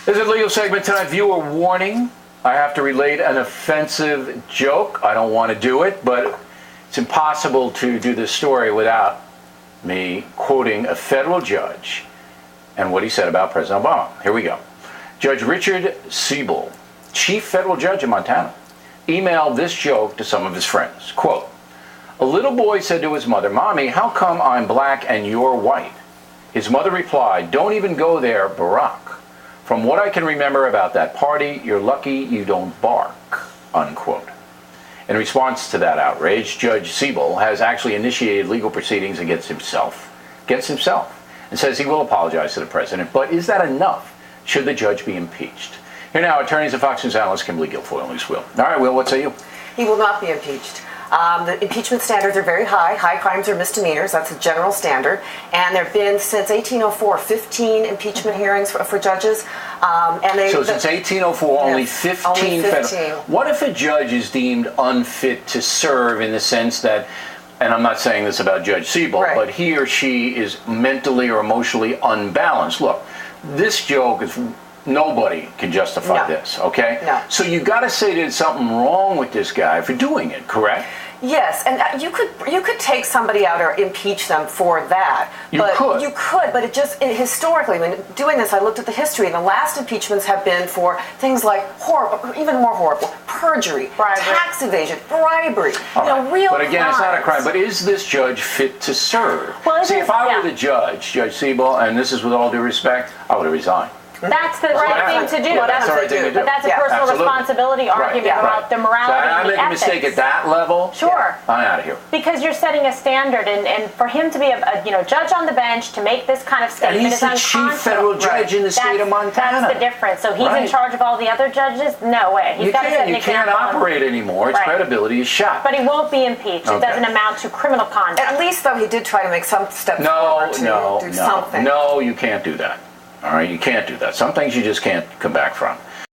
This is a legal segment tonight. Viewer warning. I have to relate an offensive joke. I don't want to do it, but it's impossible to do this story without me quoting a federal judge and what he said about President Obama. Here we go. Judge Richard Cebull, chief federal judge in Montana, emailed this joke to some of his friends. Quote, "A little boy said to his mother, 'Mommy, how come I'm black and you're white?' His mother replied, 'Don't even go there, Barack. From what I can remember about that party, you're lucky you don't bark,' unquote." In response to that outrage, Judge Cebull has actually initiated legal proceedings against himself, and says he will apologize to the president. But is that enough? Should the judge be impeached? Here now, attorneys and Fox News analyst Kimberly Guilfoyle and Luce Will. All right, Will, what say you? He will not be impeached. The impeachment standards are very high. High crimes are misdemeanors. That's a general standard. And there have been, since 1804, 15 impeachment hearings for judges. So since 1804, only 15 federal. What if a judge is deemed unfit to serve in the sense that, and I'm not saying this about Judge Cebull, right, but he or she is mentally or emotionally unbalanced? Look, this joke is... Nobody can justify this, okay? No. So you got to say there's something wrong with this guy for doing it, correct? Yes, and you could take somebody out or impeach them for that. You could, but historically, when doing this, I looked at the history, and the last impeachments have been for things like horrible, even more horrible, perjury, bribery, tax evasion, bribery, real But again, crimes. It's not a crime. But is this judge fit to serve? Well, see, if I were the judge, Judge Cebull, and this is with all due respect, I would have resigned. That's the right thing to do. That's the right thing to do. But that's a personal responsibility argument about the morality and the I make a mistake at that level. Sure. I'm out of here. Because you're setting a standard, and for him to be a judge on the bench to make this kind of statement is unconscionable. And he's the chief federal judge in the state of Montana. That's the difference. So he's in charge of all the other judges? No way. You can't operate anymore. Its credibility is shot. But he won't be impeached. It doesn't amount to criminal conduct. At least, though, he did try to make some steps forward to do something. No, you can't do that. All right, you can't do that. Some things you just can't come back from.